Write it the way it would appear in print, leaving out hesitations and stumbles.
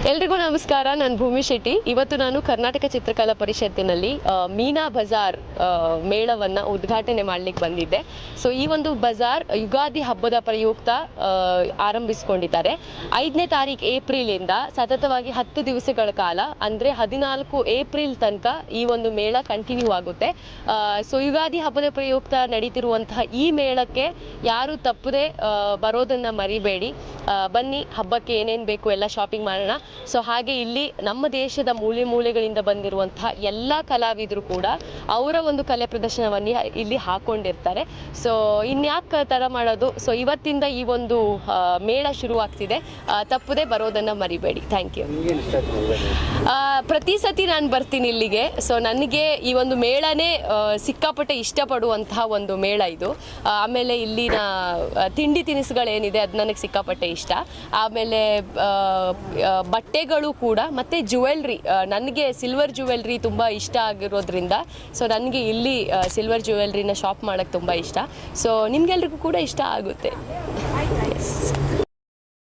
ಎಲ್ರಿಗೂ ನಮಸ್ಕಾರ. ನಾನು ಭೂಮಿ ಶೆಟ್ಟಿ. ಇವತ್ತು ನಾನು ಕರ್ನಾಟಕ ಚಿತ್ರಕಲಾ ಪರಿಷತ್ತಿನಲ್ಲಿ ಮೀನಾ ಬಜಾರ್ ಮೇಳವನ್ನು ಉದ್ಘಾಟನೆ ಮಾಡಲಿಕ್ಕೆ ಬಂದಿದ್ದೆ. ಸೊ ಈ ಒಂದು ಬಜಾರ್ ಯುಗಾದಿ ಹಬ್ಬದ ಪ್ರಯುಕ್ತ ಆರಂಭಿಸಿಕೊಂಡಿದ್ದಾರೆ. 5ನೇ ತಾರೀಕು ಏಪ್ರಿಲಿಂದ ಸತತವಾಗಿ 10 ದಿವಸಗಳ ಕಾಲ ಅಂದರೆ 14 ಏಪ್ರಿಲ್ ತನಕ ಈ ಒಂದು ಮೇಳ ಕಂಟಿನ್ಯೂ ಆಗುತ್ತೆ. ಸೊ ಯುಗಾದಿ ಹಬ್ಬದ ಪ್ರಯುಕ್ತ ನಡೀತಿರುವಂತಹ ಈ ಮೇಳಕ್ಕೆ ಯಾರು ತಪ್ಪದೆ ಬರೋದನ್ನು ಮರಿಬೇಡಿ. ಬನ್ನಿ, ಹಬ್ಬಕ್ಕೆ ಏನೇನು ಬೇಕು ಎಲ್ಲ ಶಾಪಿಂಗ್ ಮಾಡೋಣ. ಸೊ ಹಾಗೆ ಇಲ್ಲಿ ನಮ್ಮ ದೇಶದ ಮೂಲೆ ಮೂಲೆಗಳಿಂದ ಬಂದಿರುವಂತಹ ಎಲ್ಲ ಕಲಾವಿದರು ಕೂಡ ಅವರ ಒಂದು ಕಲೆ ಪ್ರದರ್ಶನವನ್ನು ಇಲ್ಲಿ ಹಾಕೊಂಡಿರ್ತಾರೆ. ಸೊ ಇನ್ಯಾಕೆ ಥರ ಮಾಡೋದು. ಸೊ ಇವತ್ತಿಂದ ಈ ಒಂದು ಮೇಳ ಶುರುವಾಗ್ತಿದೆ. ತಪ್ಪದೆ ಬರೋದನ್ನು ಮರಿಬೇಡಿ. Thank you. ಪ್ರತಿ ಸತಿ ನಾನು ಬರ್ತೀನಿ ಇಲ್ಲಿಗೆ. ಸೊ ನನಗೆ ಈ ಒಂದು ಮೇಳನೇ ಸಿಕ್ಕಾಪಟ್ಟೆ ಇಷ್ಟಪಡುವಂತಹ ಒಂದು ಮೇಳ ಇದು. ಆಮೇಲೆ ಇಲ್ಲಿನ ತಿಂಡಿ ತಿನಿಸುಗಳೇನಿದೆ ಅದು ನನಗೆ ಸಿಕ್ಕಾಪಟ್ಟೆ ಇಷ್ಟ. ಆಮೇಲೆ ಬಟ್ಟೆಗಳು ಕೂಡ ಮತ್ತು ಜುವೆಲ್ರಿ, ನನಗೆ ಸಿಲ್ವರ್ ಜುವೆಲ್ರಿ ತುಂಬ ಇಷ್ಟ ಆಗಿರೋದ್ರಿಂದ ಸೊ ನನಗೆ ಇಲ್ಲಿ ಸಿಲ್ವರ್ ಜುವೆಲ್ರಿನ ಶಾಪ್ ಮಾಡೋಕ್ಕೆ ತುಂಬ ಇಷ್ಟ. ಸೊ ನಿಮಗೆಲ್ರಿಗೂ ಕೂಡ ಇಷ್ಟ ಆಗುತ್ತೆ. ಎಸ್.